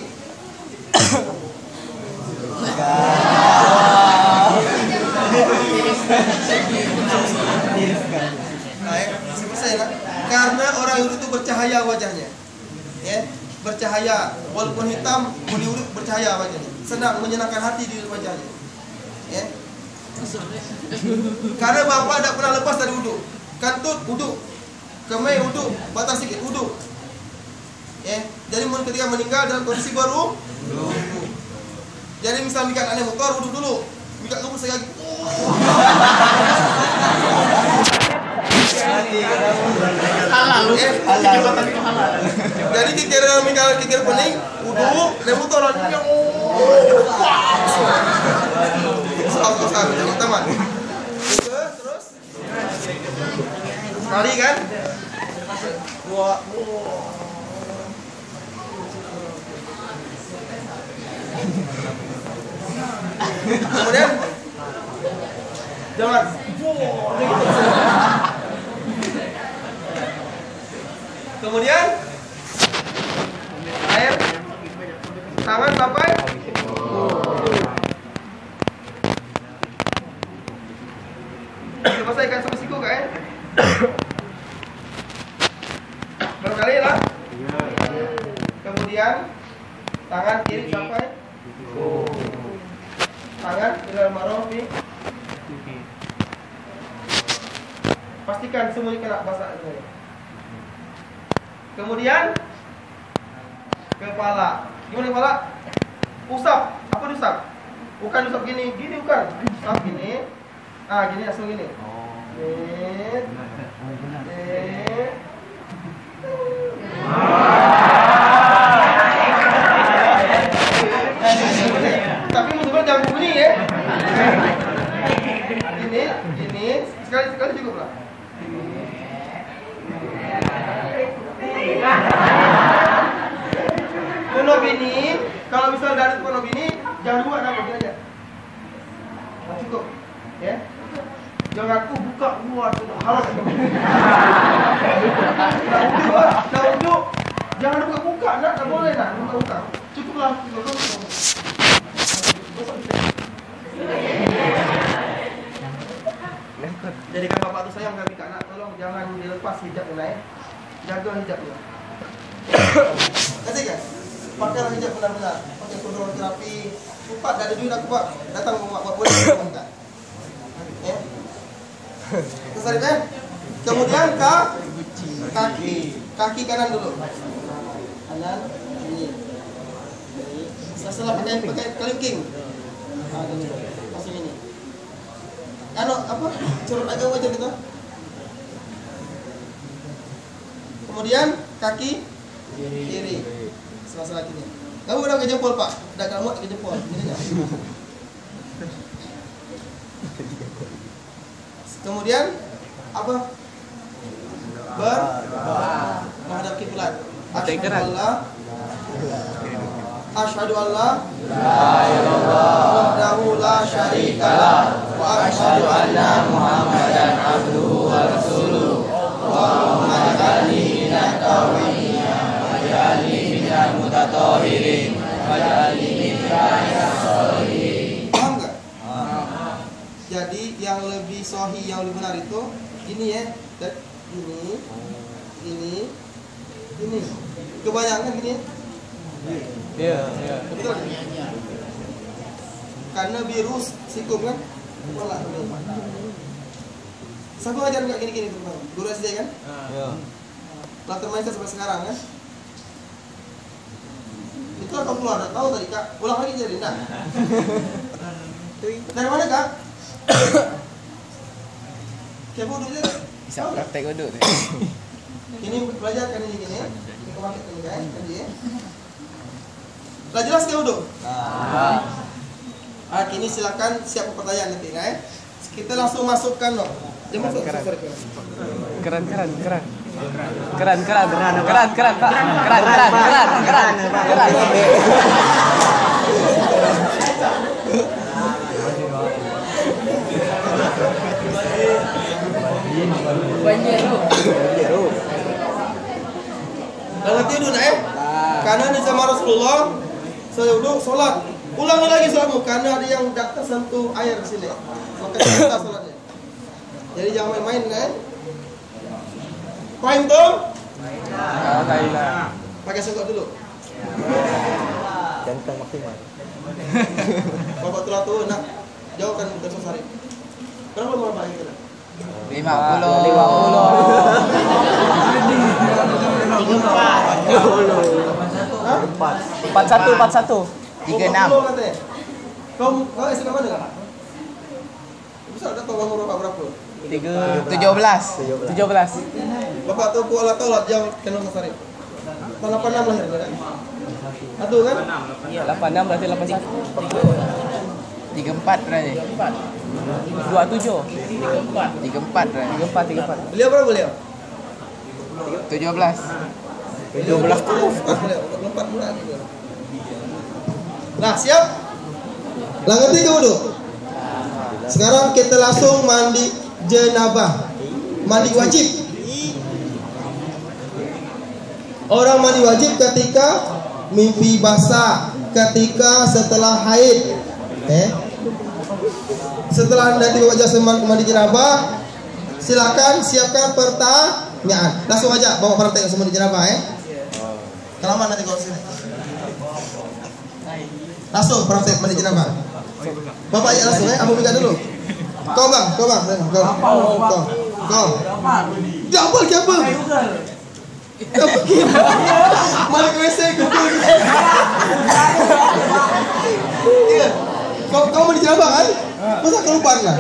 Selesai lah. Karena orang itu bercahaya wajahnya, ya, bercahaya, walaupun hitam, urut bercahaya wajahnya, senang menyenangkan hati di wajahnya, ya. Karena bapak tidak pernah lepas dari wudhu, kantut wudhu, kemai wudhu, batal sikit wudhu, ya. Jadi ketika meninggal dalam kondisi baru, jadi misal mikat aneh motor wudhu dulu, mikat kubur saya lagi. Jadi kikir pening, wudhu, lemu toran. Teman. Terus sekali kan? Dua. Kemudian jangan. Kemudian air tangan sampai coba saya ikan sampai siku kan? Berkali lah. Kemudian tangan kiri sampai tangan dalam ma'ruf nih. Pastikan semuanya kena basah semuanya. Kemudian kepala. Gimana kepala? Usap. Apa diusap? Bukan usap gini, bukan. Usap gini. Gini langsung gini. Tapi mudah-mudahan jangan bunyi ya. Ini sekali cukup lah. Konob ini, kalau misal dari konob ini, jangan buat nama begini aja. Cukup, ya. Jangan aku buka buat halal. Dah untuk, jangan buka, nak boleh nak buka. Cukuplah. Jadikan bapak tu sayang kami anak, tolong jangan dilepas hijabnya naik. Jaga hijabnya. Kasih kan? Pakailah hijab benar-benar. Pakai kondom terapi. Cepat dah ada duit aku buat. Datang buat boleh minta. Ya. Selesai kan? Kemudian kaki. Kaki kanan dulu. Kanan ini. Setelah pakai kelingking. Gini. Masuk ini. Apa? Curut agak wajar kita. Kemudian kaki kiri. Salah kakinya. Kamu udah ke jempol pak? Udah kamu ke jempol. Kemudian apa? Menghadap kiblat. Asyhadu an la ilaha illallah wahdahu la syarikalah wa asyhadu anna Muhammadan abduhu wa rasuluh. Allahumma ij'alni minat tawwabin waj'alni minal mutatahhirin waj'alni minal sholihin. Paham enggak? Jadi yang lebih sahih, yang lebih benar itu ini ya. Ini. Kebanyakan gini. Iya. Betul. Karena virus sikum kan? Pola. Siapa ngajar enggak gini-gini teman? Guru SD kan? Iya. Pelajar mindset sampai sekarang kan? Itu akan keluar, tahu tadi Kak? Ulang lagi jadi nah. Dari mana Kak? Siapa duduknya? Bisa praktek duduk. Ini belajar kan ini gini. Ini kemarin ini kan? Tadi ya. Lah jelas ke wudhu? Ini silakan siap pertanyaan nanti kan? Kita langsung masukkan loh. Jangan masuk. Keren, keren, keren. Keren, keren, keren, keren, Pak. Keren, keren, keren, keren, keren. Lalu tidur karena di zaman Rasulullah saya duduk sholat. Ulangi lagi sholatmu karena ada yang datang sentuh air di sini. Maka kita sholatnya. Jadi jangan main-main kan? Paham tuh? Pakai songkok dulu. Ganteng maksimal. Bapak tua tuh nak jauhkan dari sosari. Berapa mau bayar kita? 50. 41. 36. Kau SMP mana kan? Bisa ada tahu kamu berapa? 17. Bapak tuh kuala tolak jauh kenal sosari. 86 lahir kan? Satu kan? Iya, 86 berarti 81. 34 berarti. 27. 34 berarti. 34. Beliau berapa beliau? 17. 17 kuruf. Lompat mula gitu. Nah, siap? Langkah 3 wudhu. Sekarang kita langsung mandi jenabah. Mandi wajib. Orang mandi wajib ketika mimpi basah, ketika setelah haid. Setelah nanti wajah mandi jenabah, silakan siapkan pertanyaan. Langsung aja bawa praktek semua di jenabah Kelamaan nanti kalau sini. Langsung praktek mandi jenabah. Bapak ya langsung Abu Mika dulu. Kau bang. Jambal. Malik WC Kau mandi jenabah kan? Masa kelupaan kan?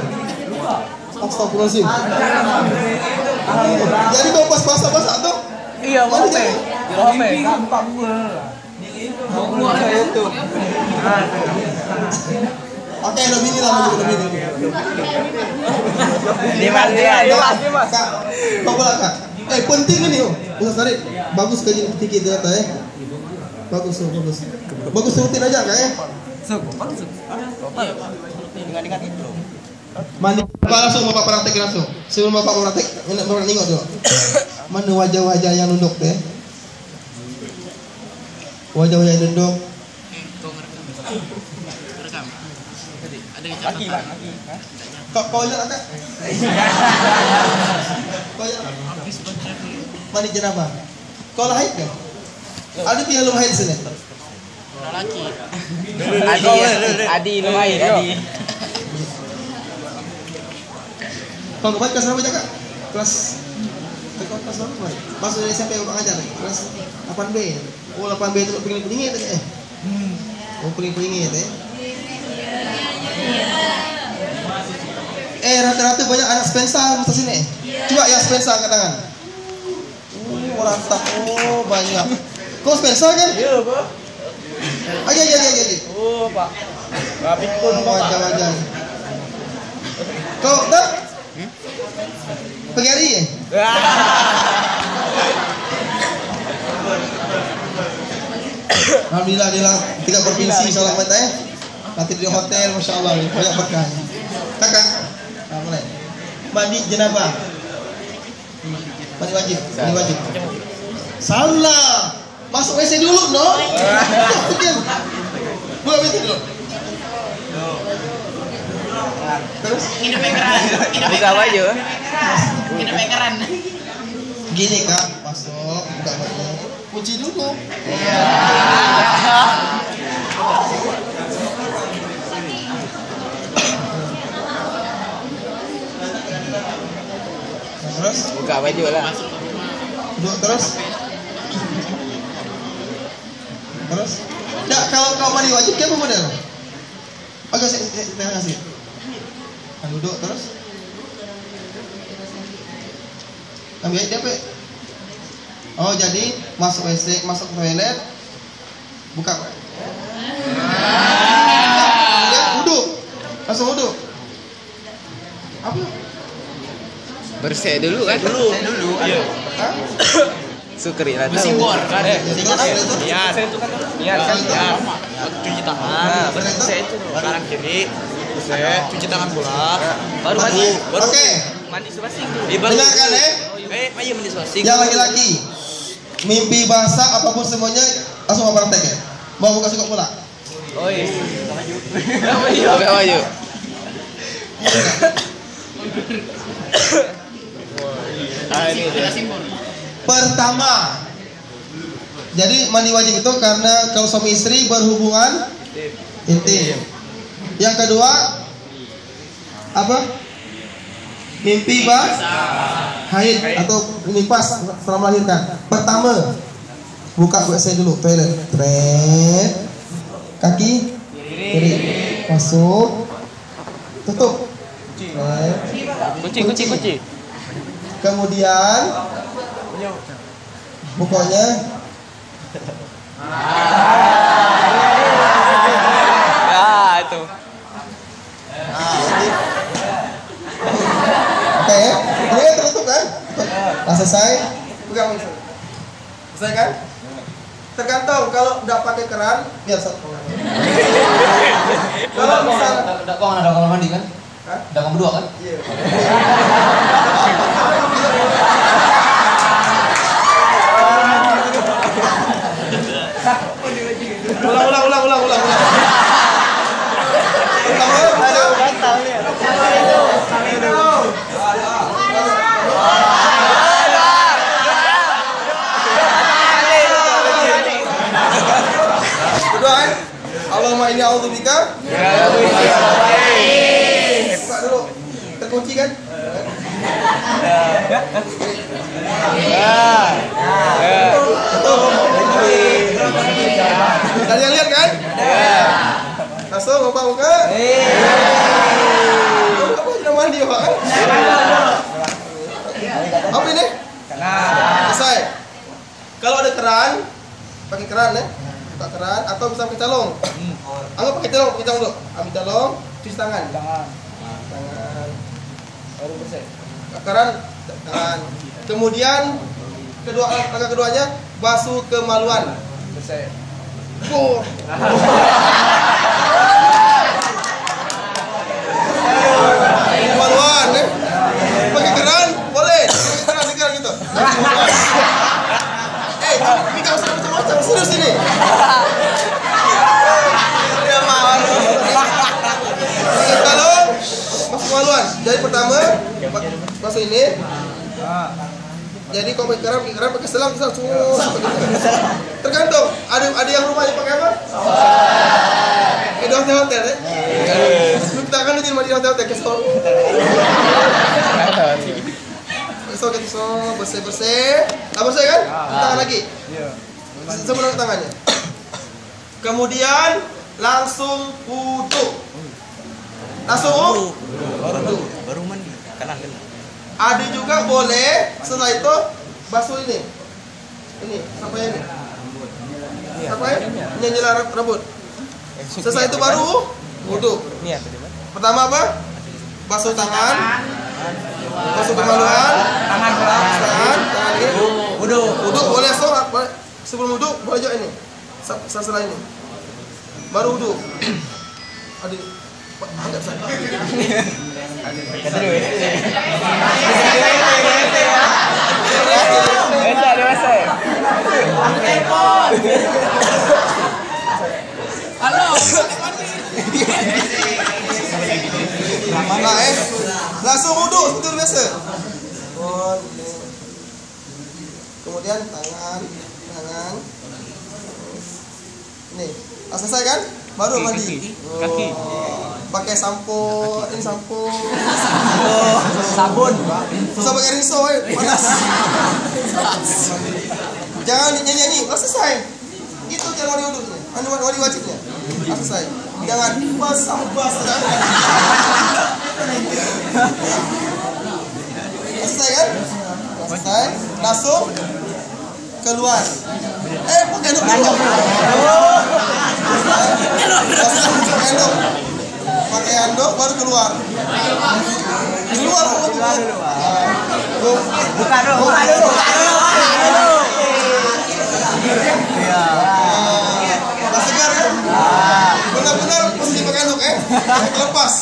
Astagfirullahaladzim. Jadi kau pas basah tuh? Iya, mau apa? Gampang gue. Oke, lebih ini lah. Dimas. Kau bola kak. Penting ini Ustaz Farid. Bagus kajian fikih ternyata Bagus. Bagus rutin aja kak Ingat itu. Mandi langsung bapak praktek langsung. Sebelum bapak praktek, bapak nengok dulu. Mana wajah-wajah yang nunduk Wajah-wajah yang nunduk. Laki. Kau lihat kak? Kau lihat? Mandi jenabah. Kau lahir kan? Ada yang lu lahir sini? Laki. Adi lumayan. Adi. Kau kemarin kelas berapa kak? Kelas berapa? Masuk dari SMP bapak ngajar kelas 8B. Oh 8B itu peling-pelingit Oh peling-pelingit rata-rata banyak anak Spencer di sini. Coba yang Spencer angkat tangan. Rata. Oh banyak. Kau Spencer kan? Iya, Pak. Aja. Oh, Pak. Rapid pun wajah. Kau tak? Pergi hari Alhamdulillah dia 3 provinsi salam mata Nanti di hotel Masya Allah banyak berkah. Kakak mulai. Mandi jenabah. Mandi wajib. Salah. Masuk WC dulu no. Buka WC dulu. Terus buka baju. Gini kak, masuk buka baju. Kunci dulu. Terus Buka baju lah. duduk terus. Nggak, kalau mandi wajib dia apa model? Agak saya kasih. Duduk terus. Ambil DP. Oh jadi masuk WC, masuk toilet, buka. Wudhu, langsung wudhu. Apa? Bersih dulu kan? Dulu. Iya. Sukri lah. Bersimbor kan? Niat. Niat kan? Cuci tangan. Bersih itu. Kanan kiri. Cuci tangan pula. Baru mandi. Oke. Mandi sebasing. Dengarkan Ayo mandi sebasing. Yang laki-laki mimpi basah apapun semuanya langsung abang praktek ya. Mau buka suka pula. Oh iya. Pakai baju. Pertama, jadi mandi wajib itu karena kalau suami istri berhubungan intim. Yang kedua, apa? Mimpi haid atau nifas setelah melahirkan. Pertama, buka WC dulu, toilet. Tret, kaki kiri, masuk, tutup. Kunci. Kemudian pokoknya itu. Oke, ini kan tertutup kan? Nah, selesai. Pegang ini. Selesai kan? Tergantung kalau udah pakai keran biar satu. Kalau misalnya Udah kok ada kamar mandi kan? Udah kamu berdua kan? iya. Ulang. Kedua kan? Allahumma inni a'udzubika. Buka dulu. Terkunci kan? Kalian lihat kan? Langsung buka. Apa sudah mandi Pak? Apa ini? Selesai. Kalau ada keran, pakai keran ya. Buka keran atau bisa pakai calong. Anggap pakai calong dulu. Ambil calong, cuci tangan. Tangan. Baru bersih. Keran, tangan. Kemudian langkah keduanya basuh kemaluan. Bersih. Kemaluan ya. Pakai keran boleh. Pakai keran gitu. Ini kau macam-macam serius ini. Dia mau. Kalau masuk kemaluan. Jadi pertama masuk ini. Jadi kalau pakai keran pakai selang semua. Tergantung. Ada yang rumahnya pakai apa? Di hotel ya. Kita akan di hotel kesel. Kesel bersih. Nah, bersih kan? Tangan lagi. Sebelum tangannya. Kemudian langsung wudu. Baru mandi kanan. Ada juga boleh setelah itu basuh ini. Ini apa ini? Apa ya? Nyela rambut. Selesai itu baru wudu. Pertama apa? Basuh tangan. Basuh kemaluan. Tangan ini. Wudu boleh sebelum wudu boleh juga ini. Setelah ini. Baru wudu. Adik agak sakit. Nah, langsung wudu seperti biasa. Kemudian tangan. Ini, selesai kan? Baru mandi. Kaki. Pakai sampo, ini sampo. Sabun. Susah pakai rinso, panas. Jangan nyanyi, selesai. Itu cara mandi wudunya. Mandi wajibnya. Selesai. Jangan basah. Selesai kan? Selesai. Langsung keluar. Pakai handuk. Pakai handuk baru keluar. Keluar dulu. Buka dulu. Iya. Mas Tegar. Benar-benar mesti pakai look lepas.